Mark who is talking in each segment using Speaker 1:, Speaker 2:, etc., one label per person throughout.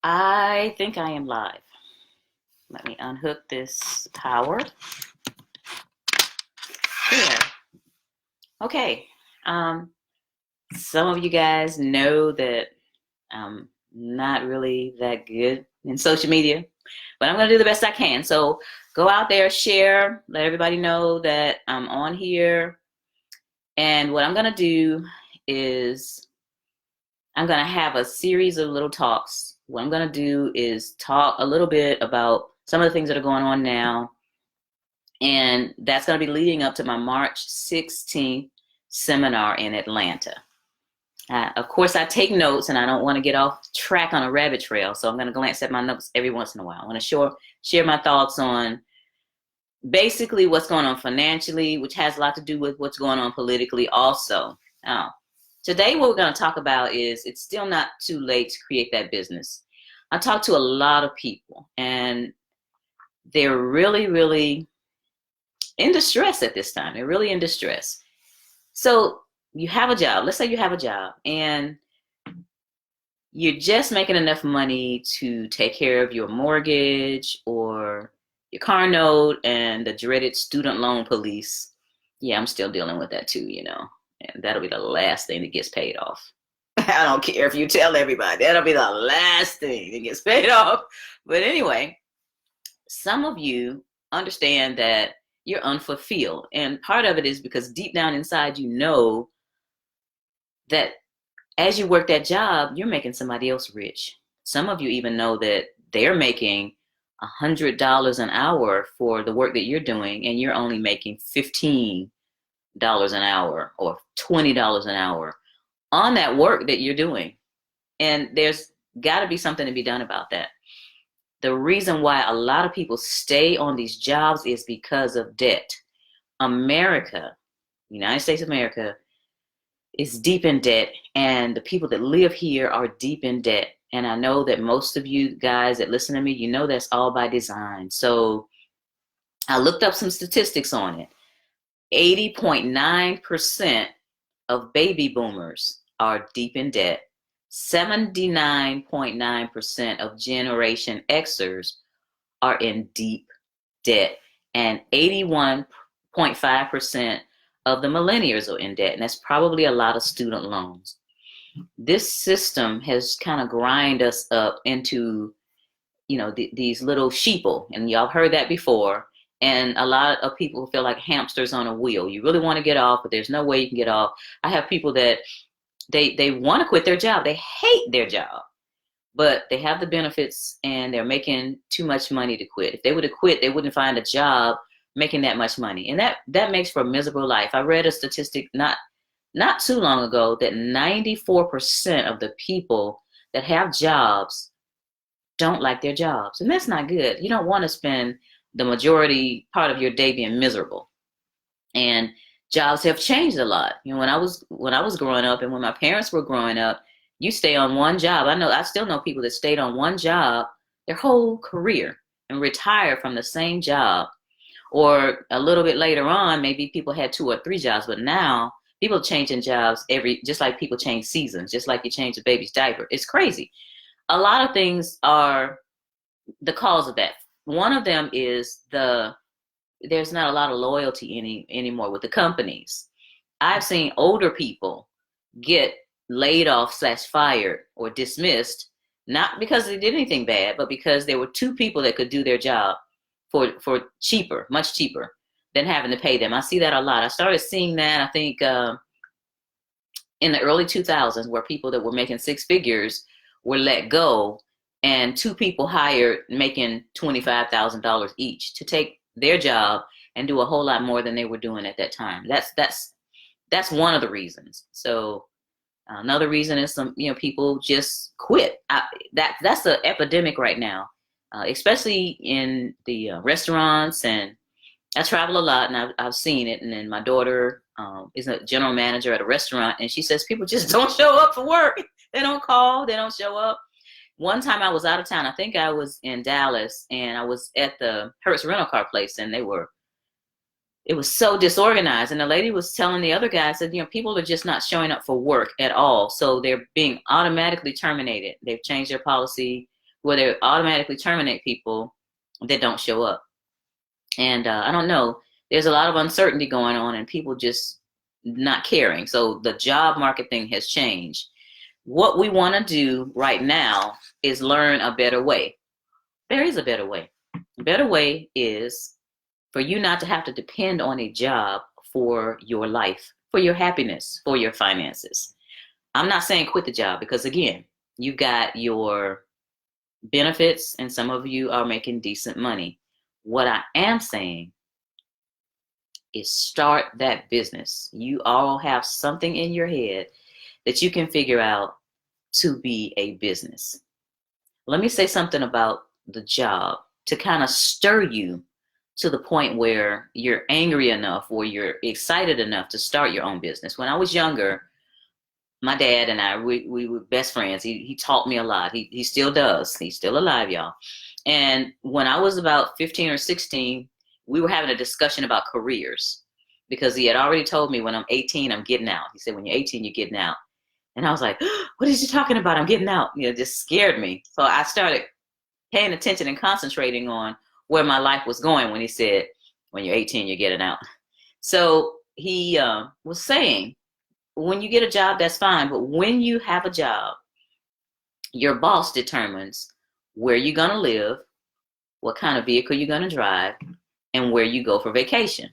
Speaker 1: I think I am live. Let me unhook this power. There. Okay. Um, some of you guys know that I'm not really that good in social media, but I'm going to do the best I can. So go out there, share, let everybody know that I'm on here. And what I'm going to do is I'm going to have a series of little talks. What I'm going to do is talk a little bit about some of the things that are going on now. And that's going to be leading up to my March 16th seminar in Atlanta. Of course, I take notes and I don't want to get off track on a rabbit trail. So I'm going to glance at my notes every once in a while. I want to share my thoughts on basically what's going on financially, which has a lot to do with what's going on politically also. Now, today what we're going to talk about is it's still not too late to create that business. I talk to a lot of people and they're really, really in distress at this time. They're really in distress. So you have a job. Let's say you have a job and you're just making enough money to take care of your mortgage or your car note and the dreaded student loan police. Yeah, I'm still dealing with that too, and that'll be the last thing that gets paid off. I don't care if you tell everybody, that'll be the last thing that gets paid off. But anyway, some of you understand that you're unfulfilled. And part of it is because deep down inside, you know that as you work that job, you're making somebody else rich. Some of you even know that they're making $100 an hour for the work that you're doing, and you're only making $15 an hour or $20 an hour on that work that you're doing. And there's got to be something to be done about that. The reason why a lot of people stay on these jobs is because of debt. America, United States of America, is deep in debt, and the people that live here are deep in debt. And I know that most of you guys that listen to me, you know that's all by design. So I looked up some statistics on it. 80.9% of baby boomers are deep in debt. 79.9% of Generation Xers are in deep debt, and 81.5% of the millennials are in debt, and that's probably a lot of student loans. This system has kind of grind us up into, these little sheeple, and y'all heard that before. And a lot of people feel like hamsters on a wheel. You really want to get off, but there's no way you can get off. I have people that they want to quit their job. They hate their job, but they have the benefits and they're making too much money to quit. If they would have quit, they wouldn't find a job making that much money. And that makes for a miserable life. I read a statistic not too long ago that 94% of the people that have jobs don't like their jobs. And that's not good. You don't want to spend the majority part of your day being miserable. And jobs have changed a lot. When I was growing up and when my parents were growing up, you stay on one job. I still know people that stayed on one job their whole career and retired from the same job. Or a little bit later on, maybe people had 2 or 3 jobs, but now people are changing jobs just like people change seasons, just like you change a baby's diaper. It's crazy. A lot of things are the cause of that. One of them is there's not a lot of loyalty anymore with the companies. I've seen older people get laid off / fired or dismissed, not because they did anything bad, but because there were 2 people that could do their job for cheaper, much cheaper than having to pay them. I see that a lot. I started seeing that, I think, in the early 2000s, where people that were making 6 figures were let go and 2 people hired making $25,000 each to take their job and do a whole lot more than they were doing at that time. That's one of the reasons. So another reason is some people just quit. That's an epidemic right now, especially in the restaurants. And I travel a lot, and I've seen it. And then my daughter is a general manager at a restaurant, and she says people just don't show up for work. They don't call. They don't show up. One time I was out of town. I think I was in Dallas, and I was at the Hertz rental car place, and it was so disorganized. And the lady was telling the other guy, said, people are just not showing up for work at all. So they're being automatically terminated. They've changed their policy where they automatically terminate people that don't show up. And I don't know, there's a lot of uncertainty going on and people just not caring. So the job market thing has changed. What we want to do right now is learn a better way. There is a better way. A better way is for you not to have to depend on a job for your life, for your happiness, for your finances. I'm not saying quit the job because, again, you've got your benefits and some of you are making decent money. What I am saying is start that business. You all have something in your head that you can figure out to be a business. Let me say something about the job to kind of stir you to the point where you're angry enough or you're excited enough to start your own business. When I was younger, my dad and I, we were best friends. He taught me a lot. He still does. He's still alive, y'all. And when I was about 15 or 16, we were having a discussion about careers because he had already told me when I'm 18, I'm getting out. He said, when you're 18, you're getting out. And I was like, what is he talking about? I'm getting out. You know, it just scared me. So I started paying attention and concentrating on where my life was going when he said, when you're 18, you're getting out. So he was saying, when you get a job, that's fine. But when you have a job, your boss determines where you're going to live, what kind of vehicle you're going to drive, and where you go for vacation.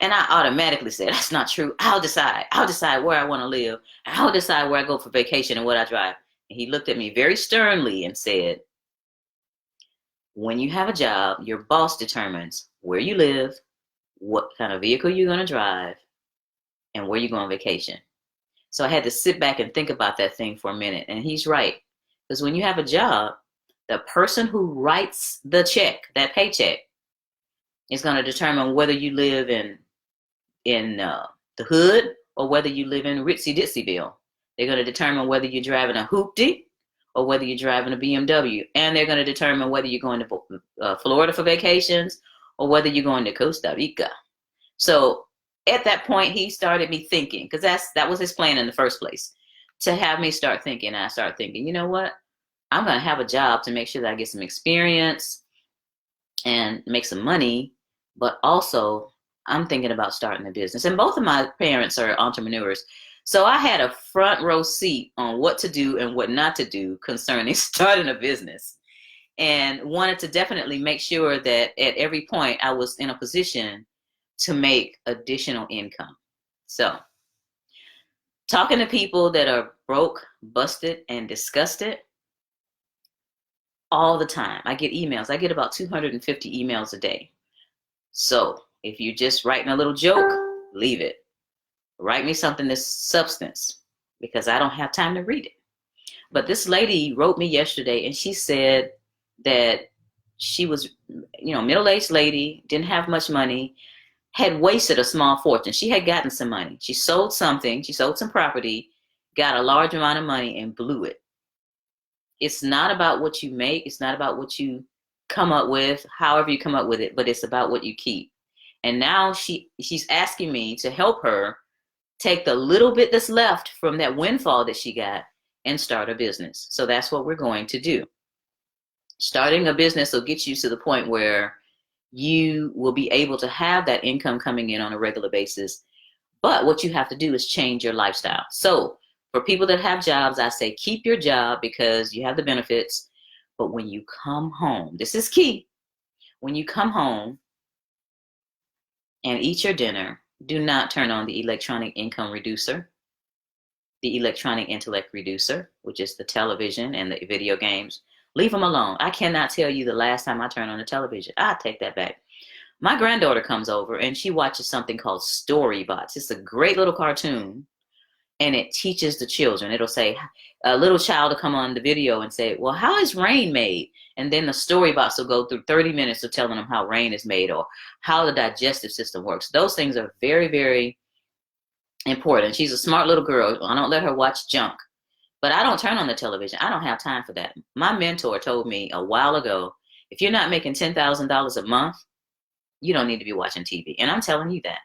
Speaker 1: And I automatically said, that's not true. I'll decide. I'll decide where I want to live. I'll decide where I go for vacation and what I drive. And he looked at me very sternly and said, when you have a job, your boss determines where you live, what kind of vehicle you're going to drive, and where you go on vacation. So I had to sit back and think about that thing for a minute. And he's right. Because when you have a job, the person who writes the check, that paycheck, is going to determine whether you live in the hood or whether you live in Ritzy Ditsyville. They're going to determine whether you're driving a hoopty or whether you're driving a BMW. And they're going to determine whether you're going to Florida for vacations or whether you're going to Costa Rica. So at that point, he started me thinking, because that was his plan in the first place, to have me start thinking. And I started thinking, you know what? I'm going to have a job to make sure that I get some experience and make some money, but also I'm thinking about starting a business. And both of my parents are entrepreneurs. So I had a front row seat on what to do and what not to do concerning starting a business, and wanted to definitely make sure that at every point I was in a position to make additional income. So talking to people that are broke, busted, and disgusted all the time. I get emails. I get about 250 emails a day. So if you're just writing a little joke, leave it. Write me something that's substance, because I don't have time to read it. But this lady wrote me yesterday, and she said that she was, middle-aged lady, didn't have much money, had wasted a small fortune. She had gotten some money. She sold something. She sold some property, got a large amount of money, and blew it. It's not about what you make. It's not about what you come up with, however you come up with it, but it's about what you keep. And now she's asking me to help her take the little bit that's left from that windfall that she got and start a business. So that's what we're going to do. Starting a business will get you to the point where you will be able to have that income coming in on a regular basis. But what you have to do is change your lifestyle. So for people that have jobs, I say keep your job because you have the benefits. But when you come home, this is key. When you come home and eat your dinner, do not turn on the electronic income reducer, the electronic intellect reducer, which is the television and the video games. Leave them alone. I cannot tell you the last time I turned on the television. I take that back. My granddaughter comes over and she watches something called Storybots. It's a great little cartoon, and it teaches the children. It'll say, a little child will come on the video and say, well, how is rain made? And then the Storybots will go through 30 minutes of telling them how rain is made or how the digestive system works. Those things are very, very important. She's a smart little girl. I don't let her watch junk. But I don't turn on the television. I don't have time for that. My mentor told me a while ago, if you're not making $10,000 a month, you don't need to be watching TV. And I'm telling you that.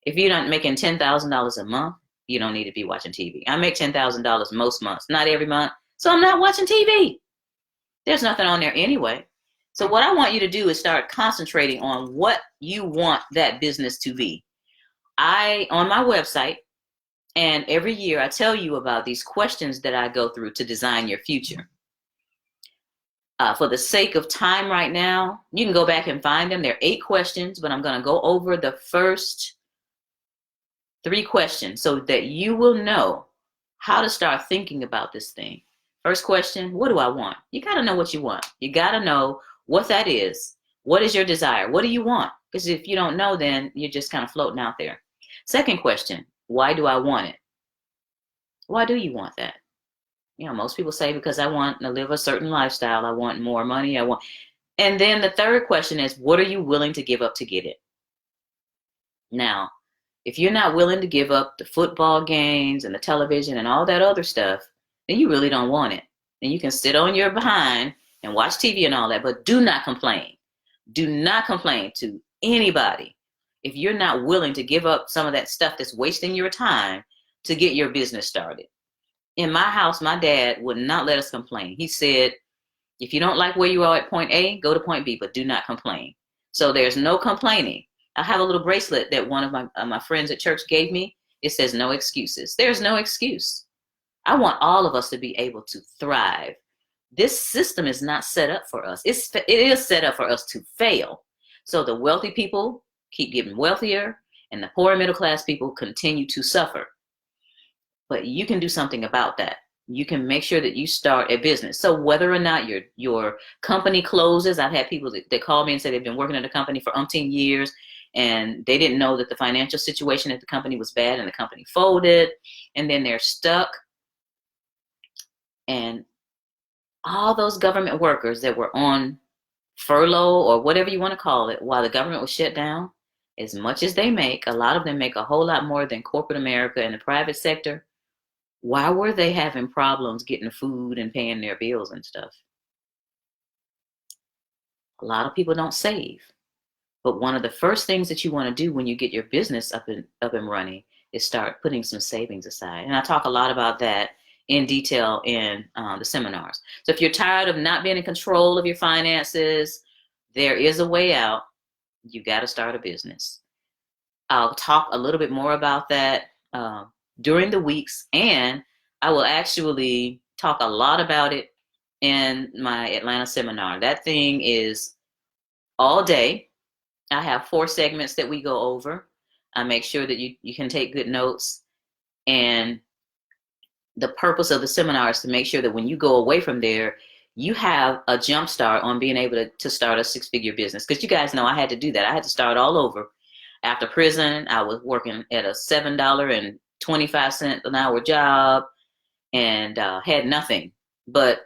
Speaker 1: If you're not making $10,000 a month, you don't need to be watching TV. I make $10,000 most months. Not every month. So I'm not watching TV. There's nothing on there anyway. So what I want you to do is start concentrating on what you want that business to be. On my website, and every year I tell you about these questions that I go through to design your future. For the sake of time right now, you can go back and find them. There are 8 questions, but I'm going to go over the first 3 questions so that you will know how to start thinking about this thing. First question, what do I want? You got to know what you want. You got to know what that is. What is your desire? What do you want? Because if you don't know, then you're just kind of floating out there. Second question, why do I want it? Why do you want that? Most people say because I want to live a certain lifestyle. I want more money. And then the third question is, what are you willing to give up to get it? Now, if you're not willing to give up the football games and the television and all that other stuff, then you really don't want it. And you can sit on your behind and watch TV and all that, but do not complain. Do not complain to anybody if you're not willing to give up some of that stuff that's wasting your time to get your business started. In my house, my dad would not let us complain. He said, if you don't like where you are at point A, go to point B, but do not complain. So there's no complaining. I have a little bracelet that one of my friends at church gave me. It says no excuses. There's no excuse. I want all of us to be able to thrive. This system is not set up for us. It is set up for us to fail. So the wealthy people keep getting wealthier and the poor middle class people continue to suffer. But you can do something about that. You can make sure that you start a business. So whether or not your company closes, I've had people that call me and say they've been working at a company for umpteen years and they didn't know that the financial situation at the company was bad and the company folded, and then they're stuck. And all those government workers that were on furlough or whatever you want to call it while the government was shut down, as much as they make, a lot of them make a whole lot more than corporate America and the private sector. Why were they having problems getting food and paying their bills and stuff? A lot of people don't save. But one of the first things that you want to do when you get your business up and running is start putting some savings aside. And I talk a lot about that in detail in the seminars. So if you're tired of not being in control of your finances, there is a way out. You got to start a business. I'll talk a little bit more about that during the weeks, and I will actually talk a lot about it in my Atlanta seminar. That thing is all day. I have 4 segments that we go over. I make sure that you can take good notes, and the purpose of the seminar is to make sure that when you go away from there, you have a jump start on being able to start a 6-figure business. Because you guys know I had to do that. I had to start all over. After prison, I was working at a $7.25 an hour job and had nothing. But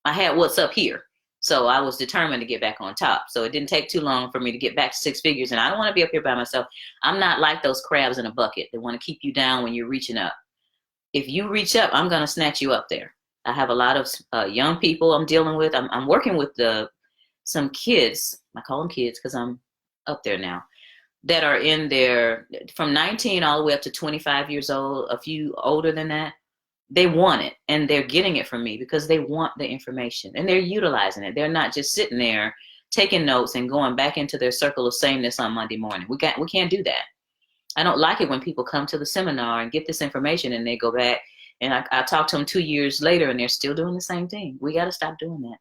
Speaker 1: I had what's up here. So I was determined to get back on top. So it didn't take too long for me to get back to 6 figures. And I don't want to be up here by myself. I'm not like those crabs in a bucket that want to keep you down when you're reaching up. If you reach up, I'm going to snatch you up there. I have a lot of young people I'm dealing with. I'm working with some kids. I call them kids because I'm up there now, that are in their, from 19 all the way up to 25 years old, a few older than that. They want it, and they're getting it from me because they want the information, and they're utilizing it. They're not just sitting there taking notes and going back into their circle of sameness on Monday morning. We can't do that. I don't like it when people come to the seminar and get this information and they go back, and I talk to them 2 years later and they're still doing the same thing. We got to stop doing that.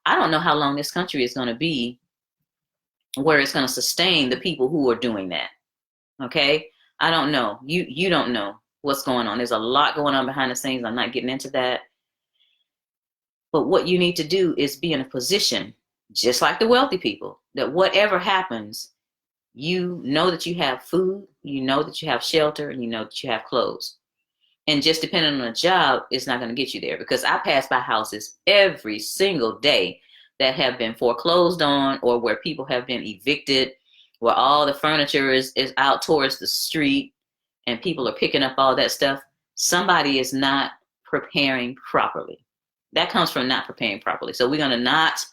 Speaker 1: I don't know how long this country is going to be where it's going to sustain the people who are doing that. Okay? I don't know. You don't know what's going on. There's a lot going on behind the scenes. I'm not getting into that. But what you need to do is be in a position, just like the wealthy people, that whatever happens, you know that you have food, you know that you have shelter, and you know that you have clothes. And just depending on the job, it's not going to get you there, because I pass by houses every single day that have been foreclosed on, or where people have been evicted, where all the furniture is out towards the street and people are picking up all that stuff. Somebody is not preparing properly. That comes from not preparing properly. So we're going to not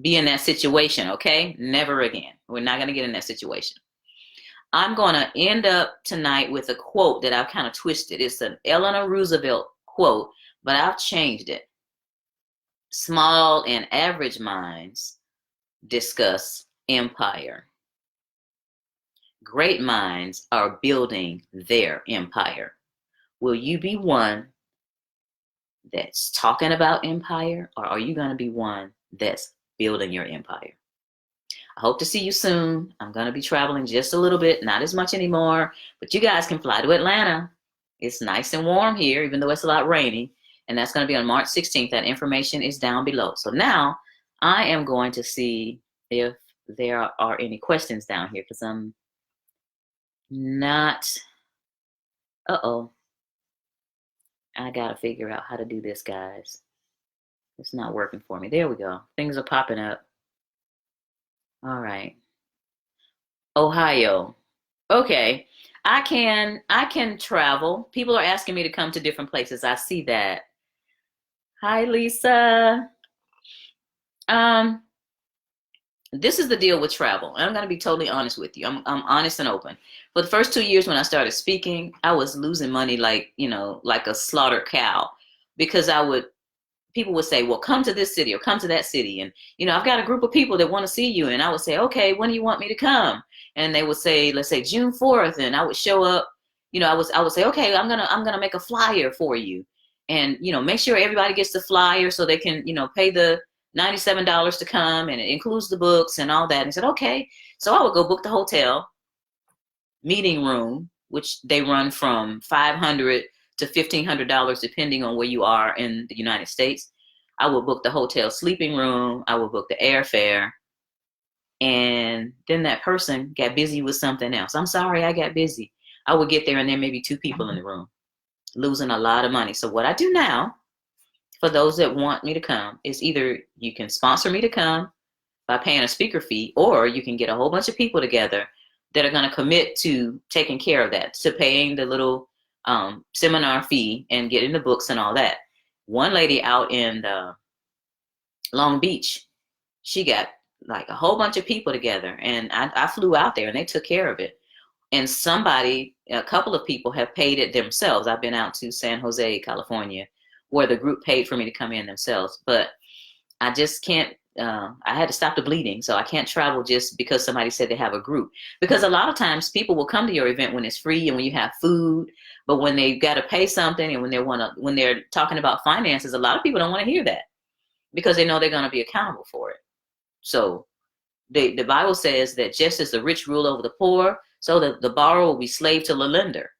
Speaker 1: be in that situation, okay? Never again. We're not going to get in that situation. I'm going to end up tonight with a quote that I've kind of twisted. It's an Eleanor Roosevelt quote, but I've changed it. Small and average minds discuss empire. Great minds are building their empire. Will you be one that's talking about empire, or are you going to be one that's building your empire? I hope to see you soon. I'm going to be traveling just a little bit, not as much anymore, but you guys can fly to Atlanta. It's nice and warm here, even though it's a lot rainy, and that's going to be on March 16th. That information is down below. So now I am going to see if there are any questions down here, because I'm not, uh-oh. I gotta figure out how to do this, guys. It's not working for me. There we go. Things are popping up. All right. Ohio. Okay. I can travel. People are asking me to come to different places. I see that. Hi, Lisa. This is the deal with travel. I'm going to be totally honest with you. I'm honest and open. For the first 2 years when I started speaking, I was losing money like, like a slaughtered cow, because people would say, well, come to this city or come to that city. And, I've got a group of people that want to see you. And I would say, okay, when do you want me to come? And they would say, let's say June 4th. And I would show up, I would say, okay, I'm going to make a flyer for you. And, make sure everybody gets the flyer so they can, pay the $97 to come, and it includes the books and all that. And he said, okay. So I would go book the hotel, meeting room, which they run from $500 to $1,500 depending on where you are in the United States. I would book the hotel sleeping room. I would book the airfare. And then that person got busy with something else. I'm sorry, I got busy. I would get there and there may be 2 people in the room, losing a lot of money. So what I do now, for those that want me to come, is either you can sponsor me to come by paying a speaker fee, or you can get a whole bunch of people together that are going to commit to taking care of that, to paying the little seminar fee and getting the books and all that. One lady out in Long Beach, she got like a whole bunch of people together, and I flew out there and they took care of it. And a couple of people have paid it themselves. I've been out to San Jose, California, where the group paid for me to come in themselves. But I just can't, I had to stop the bleeding. So I can't travel just because somebody said they have a group. Because a lot of times people will come to your event when it's free and when you have food, but when they've got to pay something and when they're talking about finances, a lot of people don't want to hear that, because they know they're going to be accountable for it. So the Bible says that just as the rich rule over the poor, so that the borrower will be slave to the lender.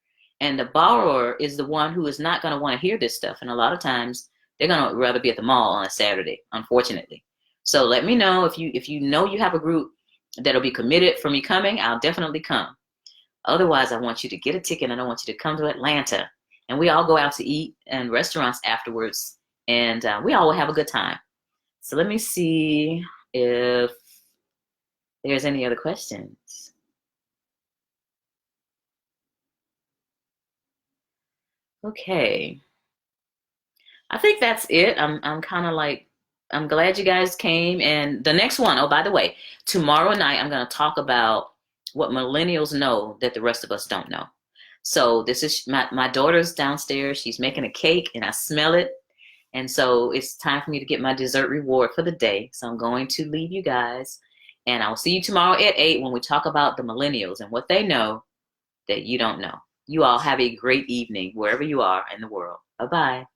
Speaker 1: And the borrower is the one who is not going to want to hear this stuff. And a lot of times they're going to rather be at the mall on a Saturday, unfortunately. So let me know if you know you have a group that'll be committed for me coming. I'll definitely come. Otherwise, I want you to get a ticket, and I want you to come to Atlanta, and we all go out to eat in restaurants afterwards, and we all will have a good time. So let me see if there's any other questions. Okay. I think that's it. I'm kind of like, I'm glad you guys came. And the next one, oh, by the way, tomorrow night I'm going to talk about what millennials know that the rest of us don't know. So this is my daughter's downstairs. She's making a cake and I smell it. And so it's time for me to get my dessert reward for the day. So I'm going to leave you guys, and I'll see you tomorrow at 8 when we talk about the millennials and what they know that you don't know. You all have a great evening wherever you are in the world. Bye-bye.